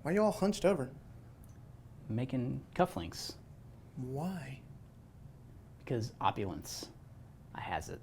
Why are you all hunched over? Making cufflinks. Why? Because opulence. I has it.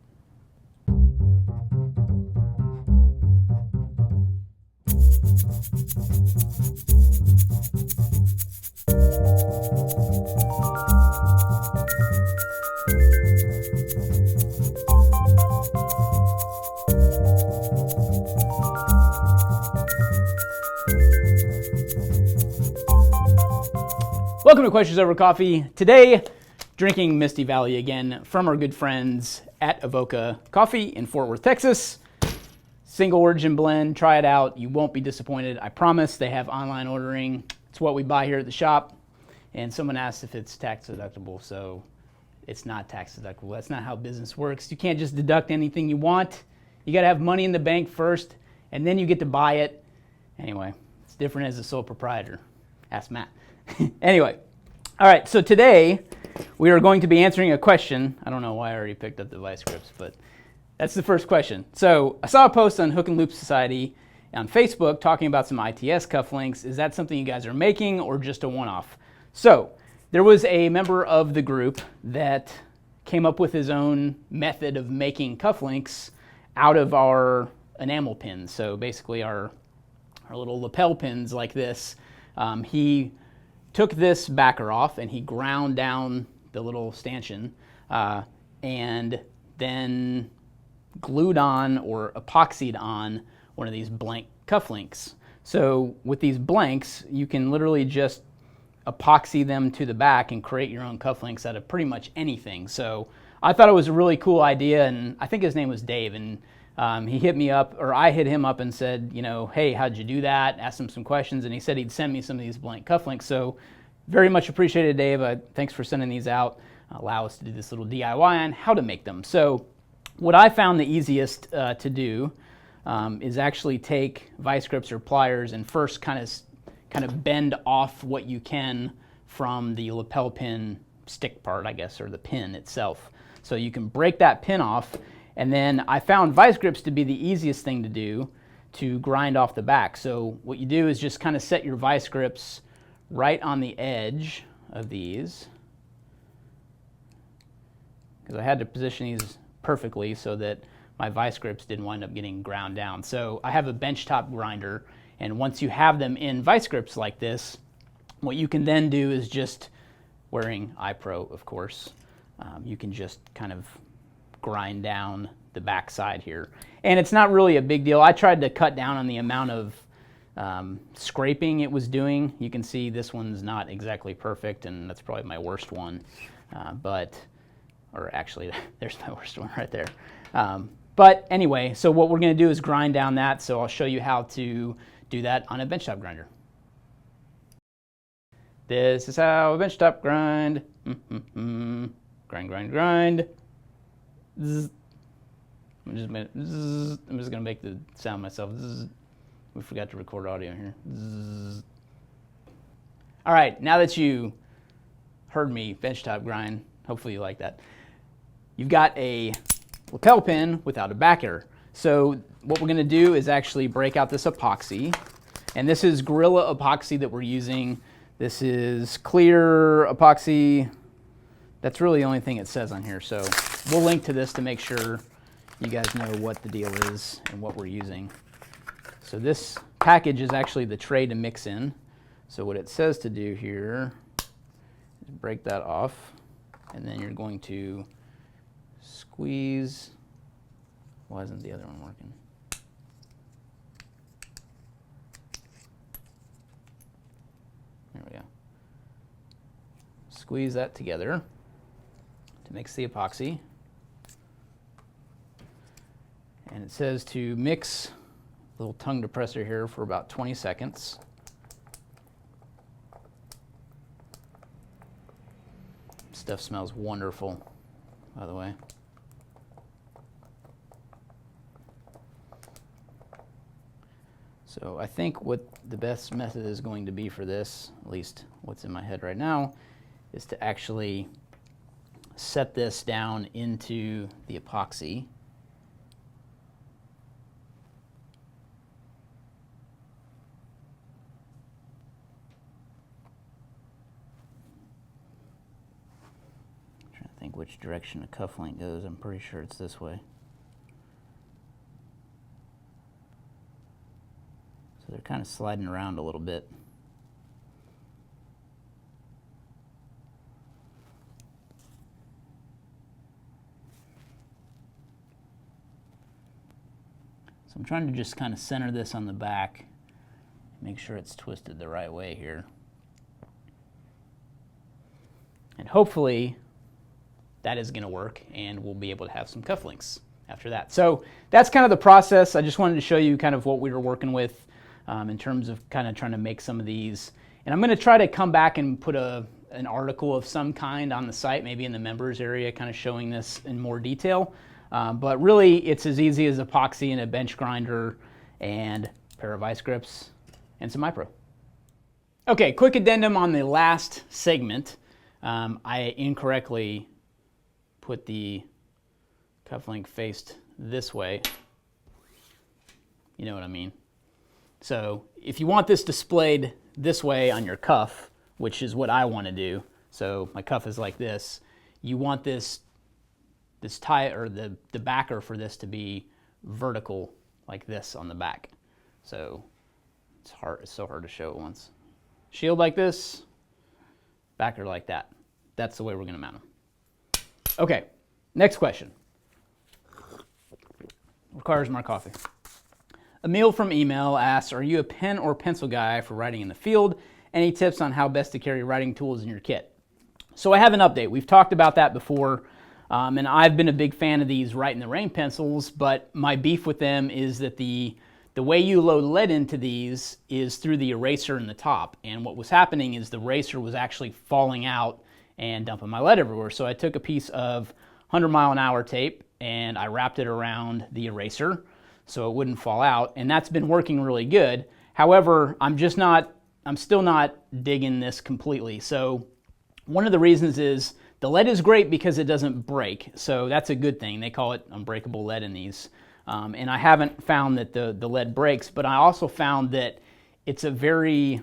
Welcome to Questions Over Coffee. Today, drinking Misty Valley again from our good friends at Avoca Coffee in Fort Worth, Texas. Single origin blend, try it out. You won't be disappointed, I promise. They have online ordering. It's what we buy here at the shop. And someone asked if it's tax deductible, so it's not tax deductible. That's not how business works. You can't just deduct anything you want. You gotta have money in the bank first, and then you get to buy it. Anyway, it's different as a sole proprietor. Ask Matt. Anyway, all right, so today we are going to be answering a question. I don't know why I already picked up the vice grips, but that's the first question. So I saw a post on Hook and Loop Society on Facebook talking about some ITS cufflinks. Is that something you guys are making or just a one-off? So there was a member of the group that came up with his own method of making cufflinks out of our enamel pins. So basically our little lapel pins like this. He took this backer off and he ground down the little stanchion and then glued on or epoxied on one of these blank cufflinks. So with these blanks, you can literally just epoxy them to the back and create your own cufflinks out of pretty much anything. So I thought it was a really cool idea, and I think his name was Dave, and he hit me up, or I hit him up and said, you know, hey, how'd you do that? Asked him some questions, and he said he'd send me some of these blank cufflinks. So very much appreciated, Dave. Thanks for sending these out. Allow us to do this little DIY on how to make them. So what I found the easiest to do is actually take vice grips or pliers and first kind of bend off what you can from the lapel pin stick part, I guess, or the pin itself. So you can break that pin off. And then I found vice grips to be the easiest thing to do to grind off the back. So what you do is just kind of set your vice grips right on the edge of these, because I had to position these perfectly so that my vice grips didn't wind up getting ground down. So I have a benchtop grinder, and once you have them in vice grips like this, what you can then do is just, wearing iPro of course, you can just kind of grind down the back side here. And it's not really a big deal. I tried to cut down on the amount of scraping it was doing. You can see this one's not exactly perfect, and that's probably my worst one. Or actually, there's my worst one right there. But anyway, so what we're going to do is grind down that, so I'll show you how to do that on a benchtop grinder. This is how a benchtop grind. Grind, grind, grind. Zzz. I'm just gonna make the sound myself. Zzz. We forgot to record audio here. Zzz. All right, now that you heard me benchtop grind, hopefully you like that. You've got a lapel pin without a backer. So what we're gonna do is actually break out this epoxy, and this is Gorilla epoxy that we're using. This is clear epoxy. That's really the only thing it says on here. So we'll link to this to make sure you guys know what the deal is and what we're using. So this package is actually the tray to mix in. So what it says to do here is break that off, and then you're going to squeeze. Why isn't the other one working? There we go. Squeeze that together to mix the epoxy. And it says to mix, little tongue depressor here, for about 20 seconds. Stuff smells wonderful, by the way. So I think what the best method is going to be for this, at least what's in my head right now, is to actually set this down into the epoxy. which direction the cufflink goes. I'm pretty sure it's this way. So they're kind of sliding around a little bit. So I'm trying to just kind of center this on the back, make sure it's twisted the right way here. And hopefully that is going to work and we'll be able to have some cufflinks after that. So that's kind of the process. I just wanted to show you kind of what we were working with in terms of kind of trying to make some of these. And I'm going to try to come back and put an article of some kind on the site, maybe in the members area, kind of showing this in more detail. But really, it's as easy as epoxy and a bench grinder and a pair of vice grips and some iPro. Okay, quick addendum on the last segment. I incorrectly put the cufflink faced this way. You know what I mean. So if you want this displayed this way on your cuff, which is what I want to do, so my cuff is like this, you want this tie, or the backer for this to be vertical like this on the back. So it's so hard to show at once. Shield like this, backer like that. That's the way we're going to mount them. Okay, next question. Requires more coffee. Emil from email asks, are you a pen or pencil guy for writing in the field? Any tips on how best to carry writing tools in your kit? So I have an update. We've talked about that before, and I've been a big fan of these Write in the Rain pencils, but my beef with them is that the way you load lead into these is through the eraser in the top. And what was happening is the eraser was actually falling out and dumping my lead everywhere. So I took a piece of 100-mile-an-hour tape and I wrapped it around the eraser so it wouldn't fall out. And that's been working really good. However, I'm still not digging this completely. So one of the reasons is the lead is great because it doesn't break. So that's a good thing. They call it unbreakable lead in these. And I haven't found that the lead breaks, but I also found that it's a very,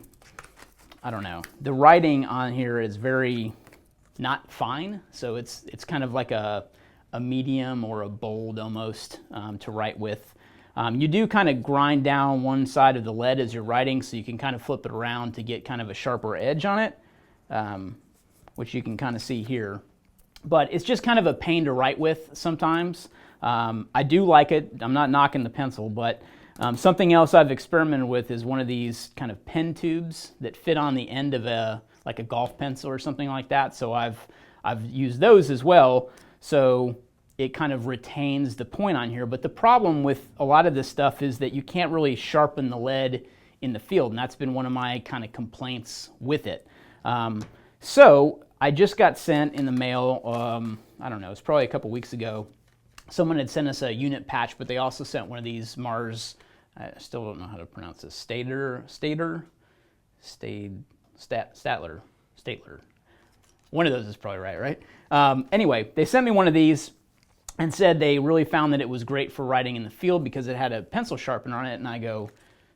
I don't know, the writing on here is very not fine. So it's kind of like a medium or a bold almost to write with. You do kind of grind down one side of the lead as you're writing, so you can kind of flip it around to get kind of a sharper edge on it, which you can kind of see here. But it's just kind of a pain to write with sometimes. I do like it. I'm not knocking the pencil, but something else I've experimented with is one of these kind of pen tubes that fit on the end of like a golf pencil or something like that. So I've used those as well. So it kind of retains the point on here. But the problem with a lot of this stuff is that you can't really sharpen the lead in the field, and that's been one of my kind of complaints with it. So I just got sent in the mail, I don't know, it's probably a couple weeks ago. Someone had sent us a unit patch, but they also sent one of these Mars, I still don't know how to pronounce this, Statler. One of those is probably right? Anyway, they sent me one of these and said they really found that it was great for writing in the field because it had a pencil sharpener on it, and I go,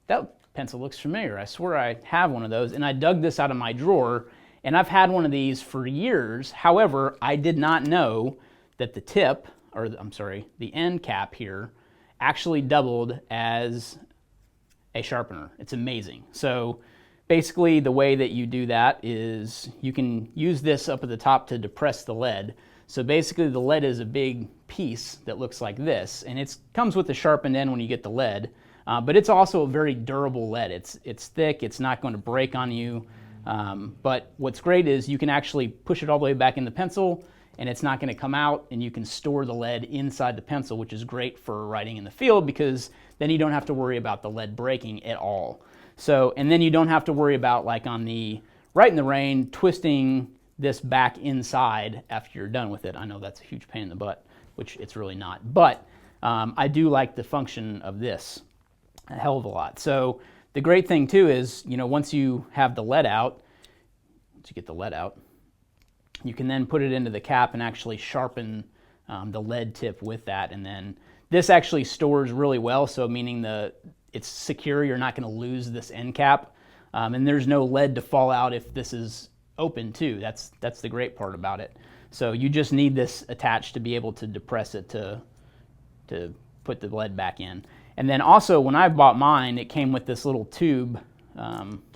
that pencil looks familiar. I swear I have one of those, and I dug this out of my drawer, and I've had one of these for years. However, I did not know that the tip, or I'm sorry, the end cap here actually doubled as a sharpener. It's amazing. So basically the way that you do that is you can use this up at the top to depress the lead. So basically the lead is a big piece that looks like this, and it comes with the sharpened end when you get the lead, but it's also a very durable lead. It's thick, it's not going to break on you, but what's great is you can actually push it all the way back in the pencil and it's not going to come out, and you can store the lead inside the pencil, which is great for writing in the field because then you don't have to worry about the lead breaking at all. So, and then you don't have to worry about, like on the Write in the Rain, twisting this back inside after you're done with it. I know that's a huge pain in the butt, which it's really not, but I do like the function of this a hell of a lot. So the great thing too is, you know, once you have the lead out, you can then put it into the cap and actually sharpen the lead tip with that. And then this actually stores really well, so meaning it's secure, you're not going to lose this end cap. And there's no lead to fall out if this is open too. That's the great part about it. So you just need this attached to be able to depress it to put the lead back in. And then also when I bought mine, it came with this little tube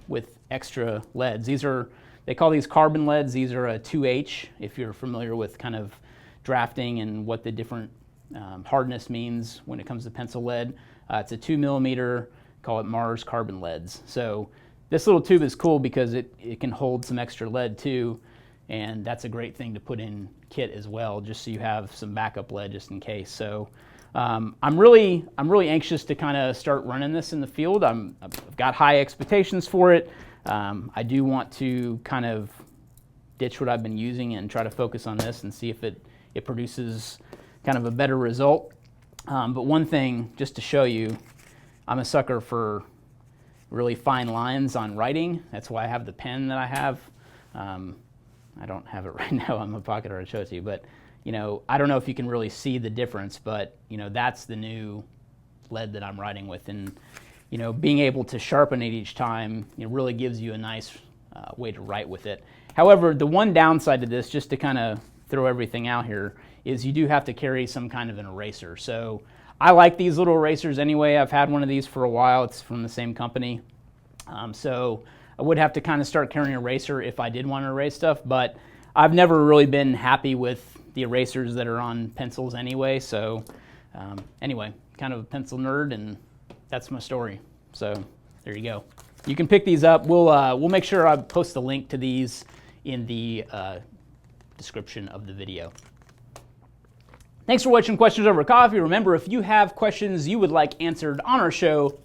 with extra leads. They call these carbon leads. These are a 2H, if you're familiar with kind of drafting and what the different hardness means when it comes to pencil lead. It's a 2 millimeter, call it Mars carbon leads. So this little tube is cool because it can hold some extra lead too, and that's a great thing to put in kit as well, just so you have some backup lead just in case. So I'm really anxious to kind of start running this in the field. I've got high expectations for it. I do want to kind of ditch what I've been using and try to focus on this and see if it produces kind of a better result. But one thing, just to show you, I'm a sucker for really fine lines on writing. That's why I have the pen that I have. I don't have it right now in my pocket, or I'd show it to you, but you know, I don't know if you can really see the difference, but you know, that's the new lead that I'm writing with, and you know, being able to sharpen it each time, it really gives you a nice way to write with it. However, the one downside to this, just to kind of throw everything out here, is you do have to carry some kind of an eraser. So I like these little erasers anyway. I've had one of these for a while. It's from the same company. So I would have to kind of start carrying an eraser if I did want to erase stuff, but I've never really been happy with the erasers that are on pencils anyway. So anyway, kind of a pencil nerd, and that's my story. So there you go. You can pick these up. We'll make sure I post the link to these in the description of the video. Thanks for watching Questions Over Coffee. Remember, if you have questions you would like answered on our show,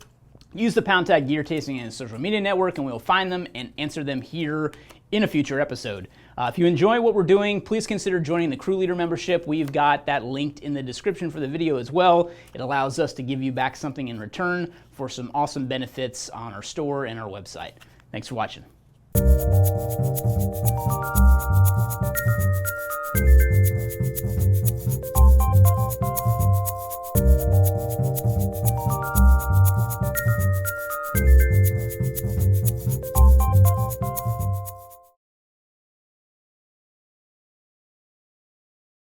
use the # Gear Tasting and social media network, and we'll find them and answer them here in a future episode. If you enjoy what we're doing, please consider joining the Crew Leader membership. We've got that linked in the description for the video as well. It allows us to give you back something in return for some awesome benefits on our store and our website. Thanks for watching.